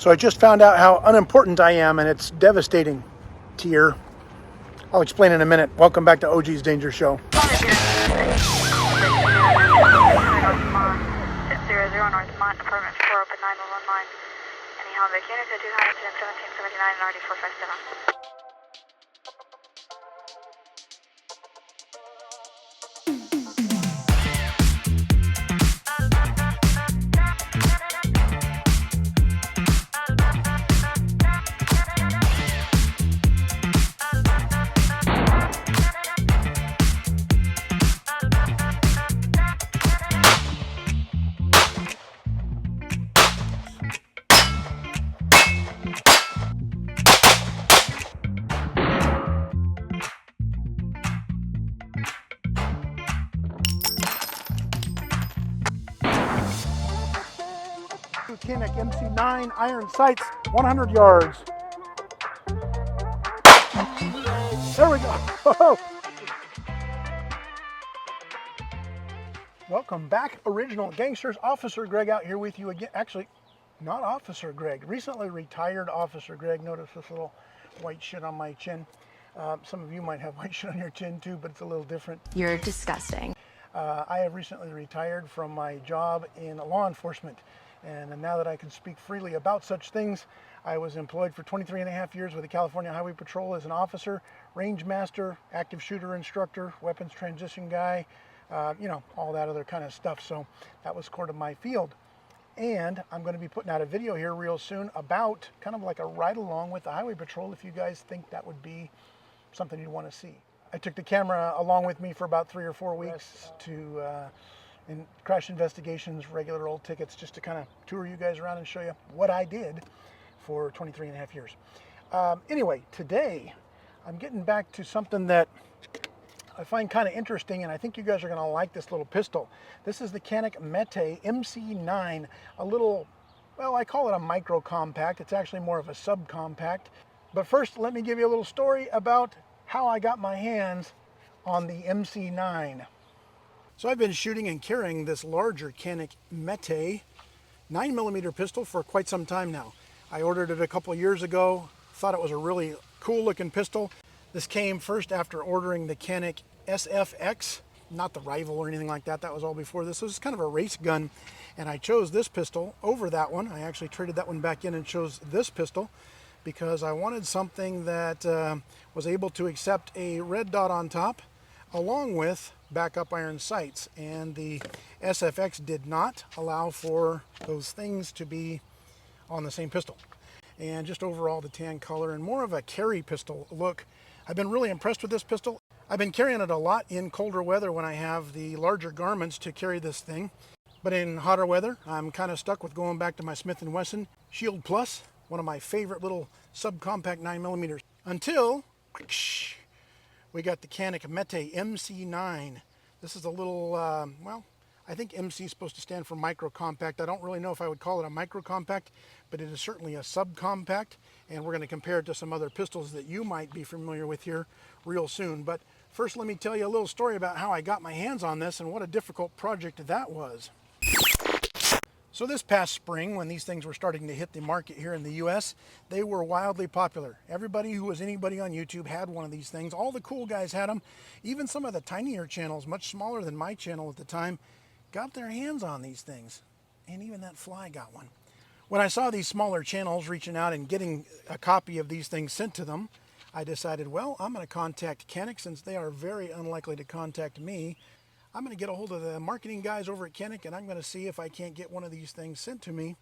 So I just found out how unimportant I am, and it's devastating. Tier. I'll explain in a minute. Welcome back to OG's Danger Show. Canik MC9 iron sights, 100 yards. There we go. Welcome back, original gangsters. Officer Greg out here with you again. Actually, not Officer Greg. Recently retired Officer Greg. Notice this little white shit on my chin. Some of you might have white shit on your chin too, but it's a little different. You're disgusting. I have recently retired from my job in law enforcement. And now that I can speak freely about such things, I was employed for 23 and a half years with the California Highway Patrol as an officer, range master, active shooter instructor, weapons transition guy, you know, all that other kind of stuff. So that was sort of my field. And I'm going to be putting out a video here real soon about kind of like a ride along with the Highway Patrol if you guys think that would be something you'd want to see. I took the camera along with me for about 3 or 4 weeks to in crash investigations, regular old tickets, just to kind of tour you guys around and show you what I did for 23 and a half years. Anyway, today I'm getting back to something that I find kind of interesting, and I think you guys are going to like this little pistol. This is the Canik Mete MC9, a little, well, I call it a micro compact. It's actually more of a subcompact. But first, let me give you a little story about how I got my hands on the MC9. So I've been shooting and carrying this larger Canik Mete 9mm pistol for quite some time now. I ordered it a couple years ago, thought it was a really cool looking pistol. This came first after ordering the Canik SFX, not the Rival or anything like that. That was all before this. It was kind of a race gun, and I chose this pistol over that one. I actually traded that one back in and chose this pistol because I wanted something that was able to accept a red dot on top along with backup iron sights, and the SFX did not allow for those things to be on the same pistol. And just overall the tan color and more of a carry pistol look. I've been really impressed with this pistol. I've been carrying it a lot in colder weather when I have the larger garments to carry this thing, but in hotter weather I'm kind of stuck with going back to my Smith & Wesson Shield Plus, one of my favorite little subcompact 9mm, until we got the Canik Mete MC9. This is a little, well, I think MC is supposed to stand for micro compact. I don't really know if I would call it a micro compact, but it is certainly a subcompact, and we're going to compare it to some other pistols that you might be familiar with here real soon. But first, let me tell you a little story about how I got my hands on this and what a difficult project that was. So this past spring, when these things were starting to hit the market here in the US, they were wildly popular. Everybody who was anybody on YouTube had one of these things. All the cool guys had them. Even some of the tinier channels, much smaller than my channel at the time, got their hands on these things. And even that fly got one. When I saw these smaller channels reaching out and getting a copy of these things sent to them, I decided, well, I'm going to contact Canik since they are very unlikely to contact me. I'm going to get a hold of the marketing guys over at Canik, and I'm going to see if I can't get one of these things sent to me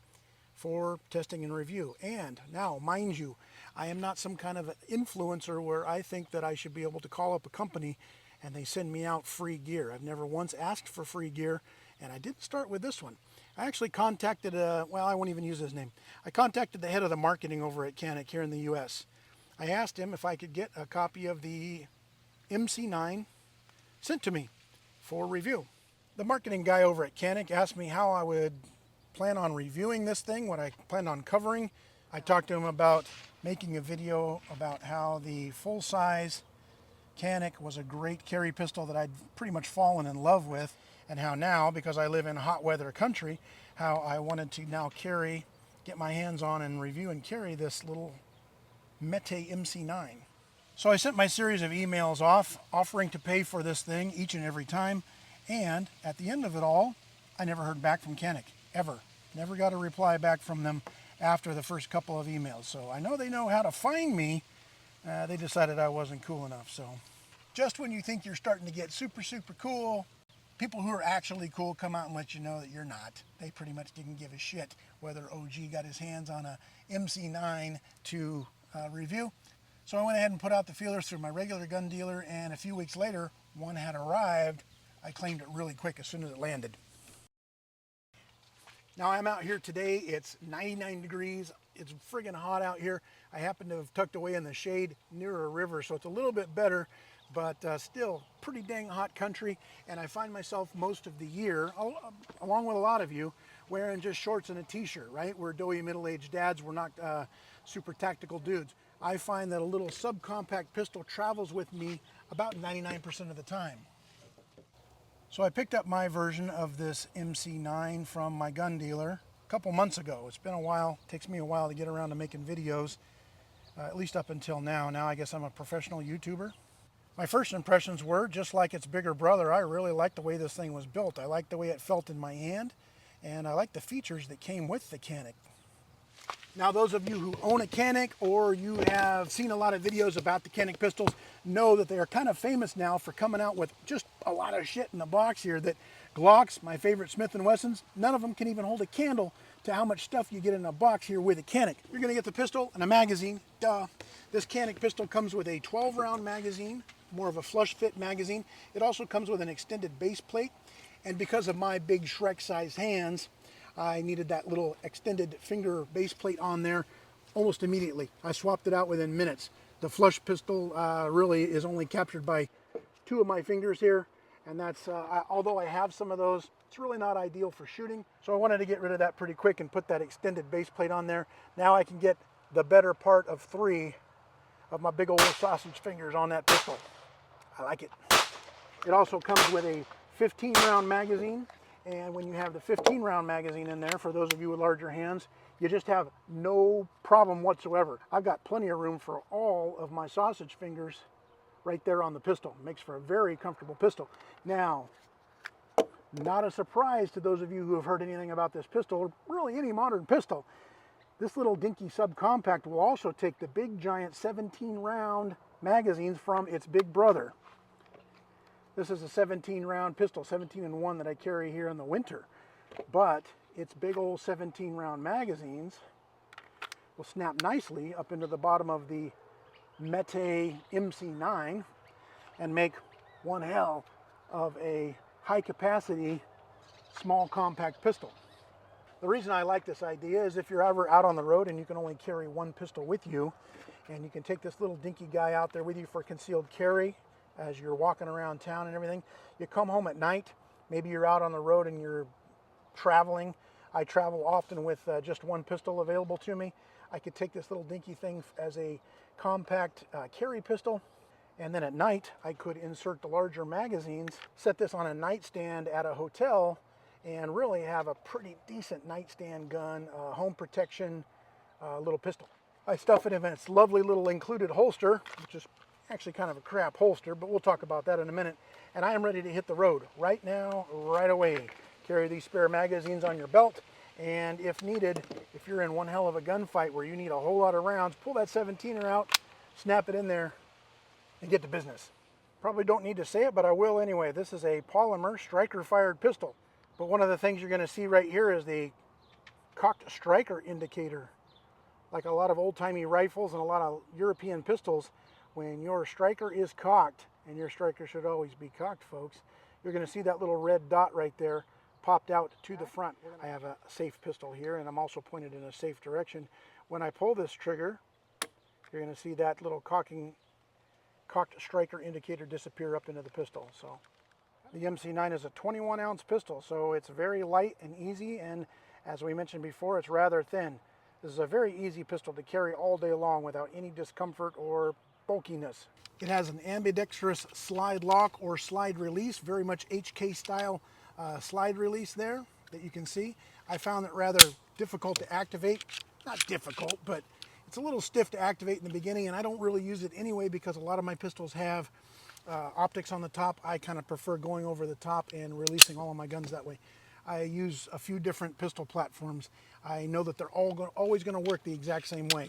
for testing and review. And now, mind you, I am not some kind of influencer where I think that I should be able to call up a company and they send me out free gear. I've never once asked for free gear, and I didn't start with this one. I actually contacted, well, I won't even use his name. I contacted the head of the marketing over at Canik here in the US. I asked him if I could get a copy of the MC9 sent to me for review. The marketing guy over at Canik asked me how I would plan on reviewing this thing, what I planned on covering. I talked to him about making a video about how the full-size Canik was a great carry pistol that I'd pretty much fallen in love with, and how now, because I live in hot weather country, how I wanted to now carry get my hands on and review and carry this little Mete MC9. So I sent my series of emails off offering to pay for this thing each and every time, and at the end of it all, I never heard back from Canik, ever. Never got a reply back from them after the first couple of emails. So I know they know how to find me. They decided I wasn't cool enough. So just when you think you're starting to get super cool, people who are actually cool come out and let you know that you're not. They pretty much didn't give a shit whether OG got his hands on a MC9 to review. So I went ahead and put out the feelers through my regular gun dealer, and a few weeks later, one had arrived. I claimed it really quick as soon as it landed. Now I'm out here today. It's 99 degrees. It's friggin' hot out here. I happen to have tucked away in the shade near a river, so it's a little bit better, but still pretty dang hot country. And I find myself most of the year, along with a lot of you, wearing just shorts and a t-shirt, right? We're doughy middle-aged dads. We're not super tactical dudes. I find that a little subcompact pistol travels with me about 99% of the time. So I picked up my version of this MC9 from my gun dealer a couple months ago. It's been a while. It takes me a while to get around to making videos, at least up until now. Now I guess I'm a professional YouTuber. My first impressions were, just like its bigger brother, I really liked the way this thing was built. I liked the way it felt in my hand, and I liked the features that came with the Canik. Now those of you who own a Canik or you have seen a lot of videos about the Canik pistols know that they are kind of famous now for coming out with just a lot of shit in the box here that Glocks, my favorite Smith & Wessons, none of them can even hold a candle to how much stuff you get in a box here with a Canik. You're going to get the pistol and a magazine, duh. This Canik pistol comes with a 12-round magazine, more of a flush fit magazine. It also comes with an extended base plate, and because of my big Shrek-sized hands, I needed that little extended finger base plate on there almost immediately. I swapped it out within minutes. The flush pistol really is only captured by 2 of my fingers here, and that's, although I have some of those, it's really not ideal for shooting. So I wanted to get rid of that pretty quick and put that extended base plate on there. Now I can get the better part of 3 of my big old sausage fingers on that pistol. I like it. It also comes with a 15-round magazine. And when you have the 15-round magazine in there, for those of you with larger hands, you just have no problem whatsoever. I've got plenty of room for all of my sausage fingers right there on the pistol. Makes for a very comfortable pistol. Now, not a surprise to those of you who have heard anything about this pistol, or really any modern pistol. This little dinky subcompact will also take the big giant 17-round magazines from its big brother. This is a 17-round pistol, 17-in-1 that I carry here in the winter. But its big old 17-round magazines will snap nicely up into the bottom of the Mete MC9 and make one hell of a high-capacity, small compact pistol. The reason I like this idea is if you're ever out on the road and you can only carry one pistol with you, and you can take this little dinky guy out there with you for concealed carry, as you're walking around town and everything. You come home at night, maybe you're out on the road and you're traveling. I travel often with just one pistol available to me. I could take this little dinky thing as a compact carry pistol, and then at night I could insert the larger magazines, set this on a nightstand at a hotel, and really have a pretty decent nightstand gun, home protection little pistol. I stuff it in its lovely little included holster, which is actually kind of a crap holster, but we'll talk about that in a minute. And I am ready to hit the road right now, right away. Carry these spare magazines on your belt, and if needed, if you're in one hell of a gunfight where you need a whole lot of rounds, pull that 17er out, snap it in there, and get to business. Probably don't need to say it, but I will anyway. This is a polymer striker-fired pistol. But one of the things you're going to see right here is the cocked striker indicator. Like a lot of old-timey rifles and a lot of European pistols, when your striker is cocked, and your striker should always be cocked, folks, you're going to see that little red dot right there popped out to the front. I have a safe pistol here, and I'm also pointed in a safe direction. When I pull this trigger, you're going to see that little cocked striker indicator disappear up into the pistol. So the MC9 is a 21-ounce pistol, so it's very light and easy, and as we mentioned before, it's rather thin. This is a very easy pistol to carry all day long without any discomfort or bulkiness. It has an ambidextrous slide lock or slide release, very much HK style slide release there that you can see. I found it rather difficult to activate. Not difficult, but it's a little stiff to activate in the beginning, and I don't really use it anyway because a lot of my pistols have optics on the top. I kind of prefer going over the top and releasing all of my guns that way. I use a few different pistol platforms. I know that they're always going to work the exact same way.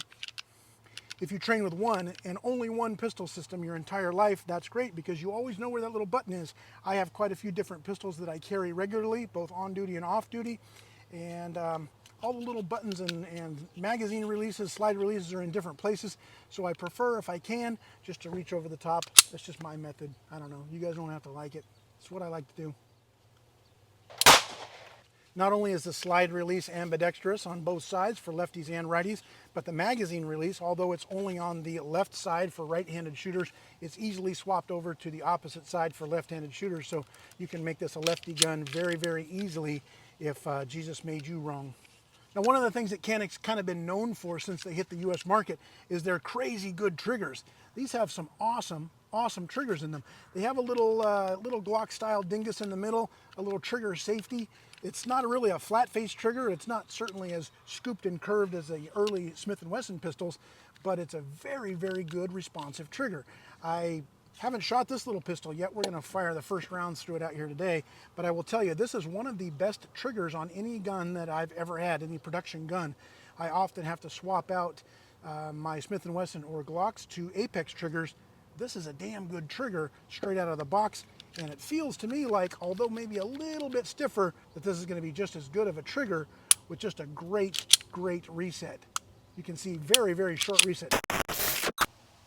If you train with one and only one pistol system your entire life, that's great because you always know where that little button is. I have quite a few different pistols that I carry regularly, both on duty and off duty, and all the little buttons and magazine releases, slide releases are in different places, so I prefer, if I can, just to reach over the top. That's just my method. I don't know. You guys don't have to like it. It's what I like to do. Not only is the slide release ambidextrous on both sides for lefties and righties, but the magazine release, although it's only on the left side for right-handed shooters, it's easily swapped over to the opposite side for left-handed shooters, so you can make this a lefty gun very, very easily if Jesus made you wrong. Now, one of the things that Canik's kind of been known for since they hit the U.S. market is their crazy good triggers. These have some awesome triggers in them. They have a little Glock-style dingus in the middle, a little trigger safety. It's not really a flat-face trigger. It's not certainly as scooped and curved as the early Smith & Wesson pistols, but it's a very, very good responsive trigger. I haven't shot this little pistol yet. We're going to fire the first rounds through it out here today, but I will tell you, this is one of the best triggers on any gun that I've ever had, any production gun. I often have to swap out my Smith & Wesson or Glocks to Apex triggers. This is a damn good trigger straight out of the box, and it feels to me like, although maybe a little bit stiffer, that this is going to be just as good of a trigger with just a great, great reset. You can see very, very short reset.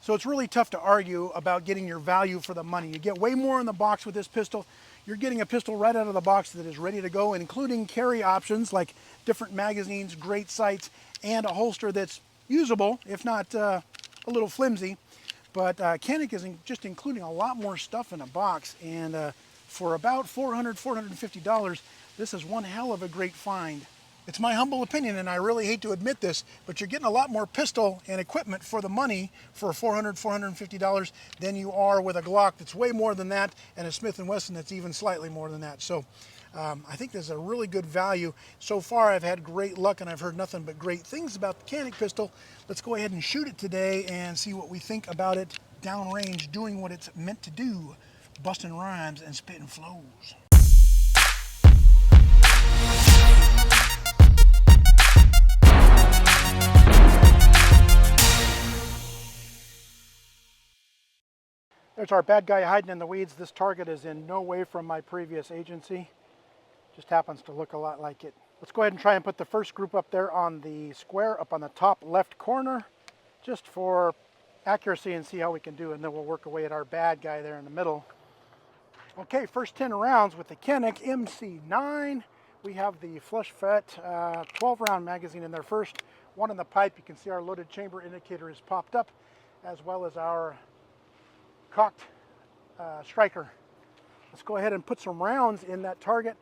So it's really tough to argue about getting your value for the money. You get way more in the box with this pistol. You're getting a pistol right out of the box that is ready to go, including carry options like different magazines, great sights, and a holster that's usable, if not a little flimsy. But Canik is just including a lot more stuff in a box, and for about $400, $450, this is one hell of a great find. It's my humble opinion, and I really hate to admit this, but you're getting a lot more pistol and equipment for the money for $400, $450 than you are with a Glock that's way more than that, and a Smith & Wesson that's even slightly more than that. So I think there's a really good value. So far, I've had great luck, and I've heard nothing but great things about the Canik pistol. Let's go ahead and shoot it today and see what we think about it downrange, doing what it's meant to do, busting rhymes and spitting flows. There's our bad guy hiding in the weeds. This target is in no way from my previous agency. Just happens to look a lot like it. Let's go ahead and try and put the first group up there on the square, up on the top left corner, just for accuracy, and see how we can do, and then we'll work away at our bad guy there in the middle. Okay, first 10 rounds with the Canik MC9. We have the flush fit 12-round magazine in there first. One in the pipe. You can see our loaded chamber indicator is popped up, as well as our cocked striker. Let's go ahead and put some rounds in that target.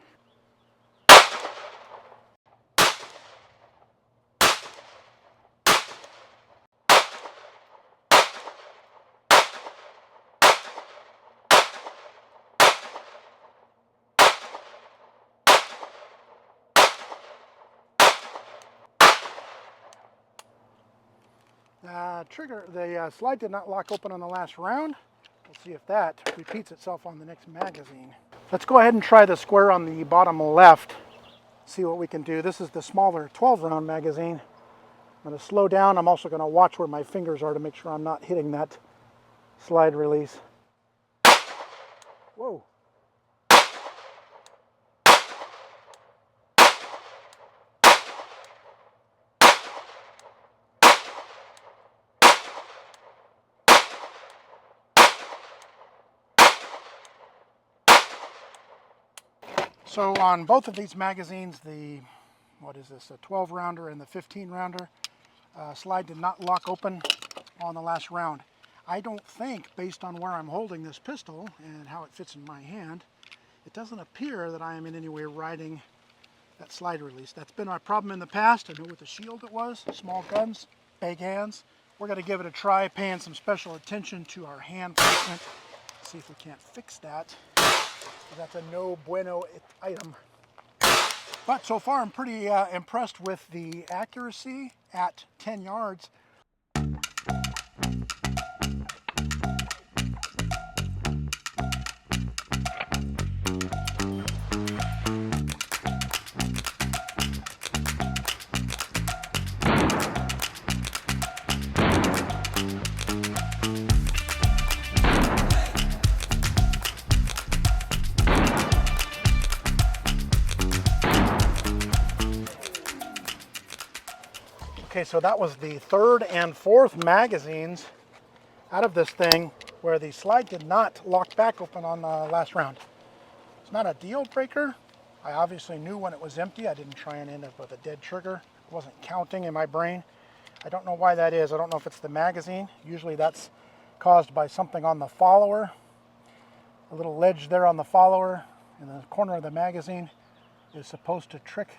The slide did not lock open on the last round. We'll see if that repeats itself on the next magazine. Let's go ahead and try the square on the bottom left. See what we can do. This is the smaller 12-round magazine. I'm going to slow down. I'm also going to watch where my fingers are to make sure I'm not hitting that slide release. Whoa. So on both of these magazines, the, what is this, a 12-rounder and the 15-rounder, slide did not lock open on the last round. I don't think, based on where I'm holding this pistol and how it fits in my hand, it doesn't appear that I am in any way riding that slide release. That's been my problem in the past. I know with the Shield it was, small guns, big hands. We're going to give it a try, paying some special attention to our hand placement. See if we can't fix that. That's a no bueno item. But so far I'm pretty impressed with the accuracy at 10 yards. Okay, so that was the third and fourth magazines out of this thing where the slide did not lock back open on the last round. It's not a deal breaker. I obviously knew when it was empty. I didn't try and end up with a dead trigger. It wasn't counting in my brain. I don't know why that is. I don't know if it's the magazine. Usually that's caused by something on the follower. A little ledge there on the follower in the corner of the magazine is supposed to trip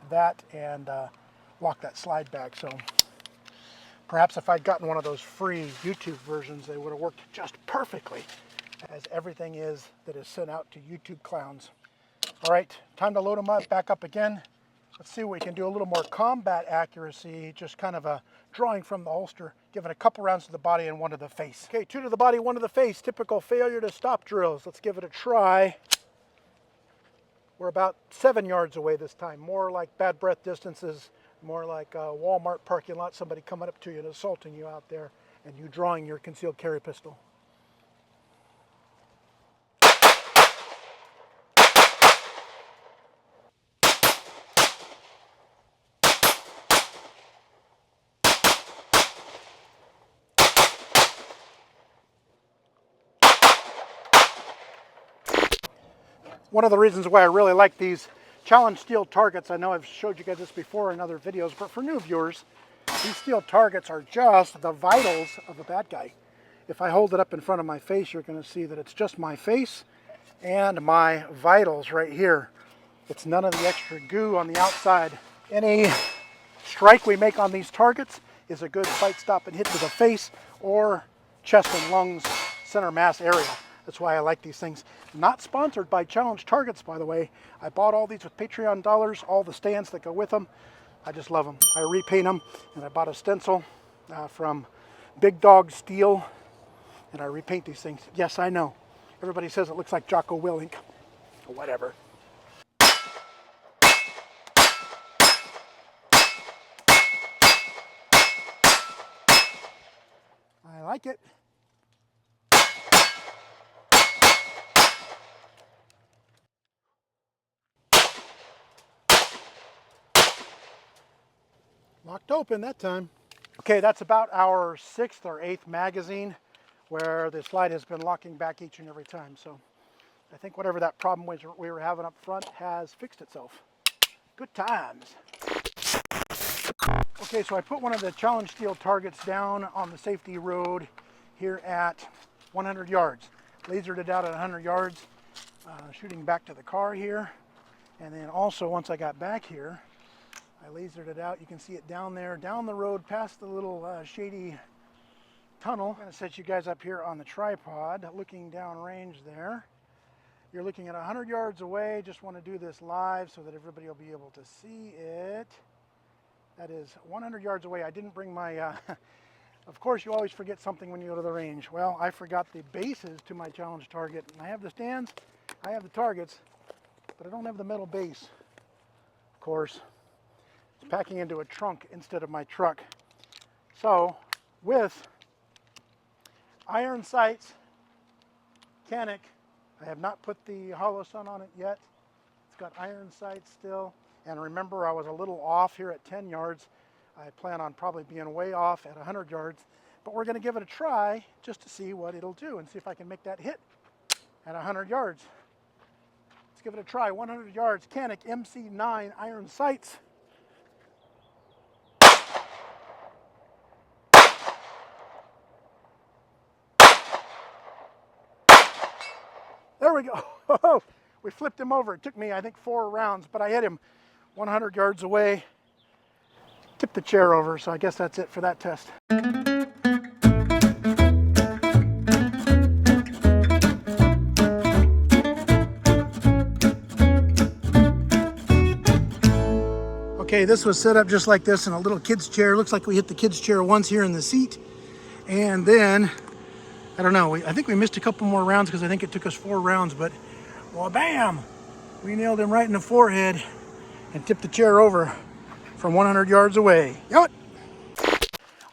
that and lock that slide back. So perhaps if I'd gotten one of those free YouTube versions, they would have worked just perfectly, as everything is that is sent out to YouTube clowns. All right, time to load them up, back up again. Let's see what we can do. A little more combat accuracy, just kind of a drawing from the holster, giving a couple rounds to the body and one to the face. Okay, 2 to the body, 1 to the face. Typical failure to stop drills. Let's give it a try. We're about 7 yards away this time, more like bad breath distances, more like a Walmart parking lot, somebody coming up to you and assaulting you out there, and you drawing your concealed carry pistol. One of the reasons why I really like these challenge steel targets, I know I've showed you guys this before in other videos, but for new viewers, these steel targets are just the vitals of a bad guy. If I hold it up in front of my face, you're going to see that it's just my face and my vitals right here. It's none of the extra goo on the outside. Any strike we make on these targets is a good fight, stop, and hit to the face or chest and lungs, center mass area. That's why I like these things. Not sponsored by Challenge Targets, by the way. I bought all these with Patreon dollars, all the stands that go with them. I just love them. I repaint them, and I bought a stencil from Big Dog Steel, and I repaint these things. Yes, I know. Everybody says it looks like Jocko Willink. Whatever. I like it. Locked open that time. Okay, that's about our 6th or 8th magazine where the slide has been locking back each and every time. So I think whatever that problem was we were having up front has fixed itself. Good times. Okay, so I put one of the challenge steel targets down on the safety road here at 100 yards. Lasered it out at 100 yards, shooting back to the car here. And then also once I got back here, I lasered it out. You can see it down there, down the road, past the little shady tunnel. I'm going to set you guys up here on the tripod, looking down range there. You're looking at 100 yards away. Just want to do this live so that everybody will be able to see it. That is 100 yards away. I didn't bring my, of course you always forget something when you go to the range. Well, I forgot the bases to my challenge target. I have the stands, I have the targets, but I don't have the metal base. Of course. It's packing into a trunk instead of my truck. So with iron sights, Canik, I have not put the hollow sun on it yet. It's got iron sights still. And remember, I was a little off here at 10 yards. I plan on probably being way off at 100 yards. But we're going to give it a try just to see what it'll do and see if I can make that hit at 100 yards. Let's give it a try. 100 yards, Canik MC9 iron sights. There we go. We flipped him over. It took me, I think, 4 rounds, but I hit him 100 yards away. Tipped the chair over, so I guess that's it for that test. Okay, this was set up just like this in a little kid's chair. Looks like we hit the kid's chair once here in the seat. And then, I don't know, I think we missed a couple more rounds because I think it took us 4 rounds, but, well, bam! We nailed him right in the forehead and tipped the chair over from 100 yards away. Yacht!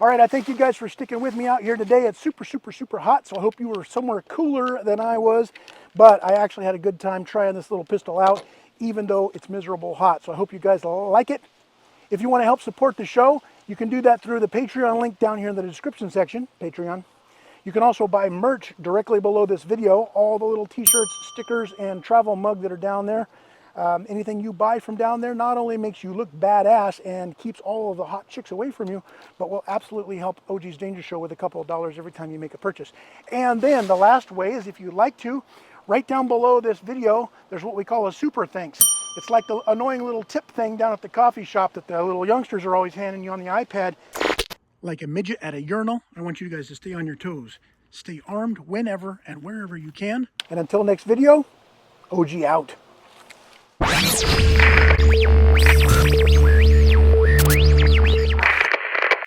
All right, I thank you guys for sticking with me out here today. It's super, super, super hot, so I hope you were somewhere cooler than I was. But I actually had a good time trying this little pistol out, even though it's miserable hot. So I hope you guys like it. If you want to help support the show, you can do that through the Patreon link down here in the description section, Patreon. You can also buy merch directly below this video, all the little t-shirts, stickers, and travel mug that are down there. Anything you buy from down there not only makes you look badass and keeps all of the hot chicks away from you, but will absolutely help OG's Danger Show with a couple of dollars every time you make a purchase. And then the last way is, if you'd like to, right down below this video, there's what we call a super thanks. It's like the annoying little tip thing down at the coffee shop that the little youngsters are always handing you on the iPad. Like a midget at a urinal, I want you guys to stay on your toes. Stay armed whenever and wherever you can. And until next video, OG out.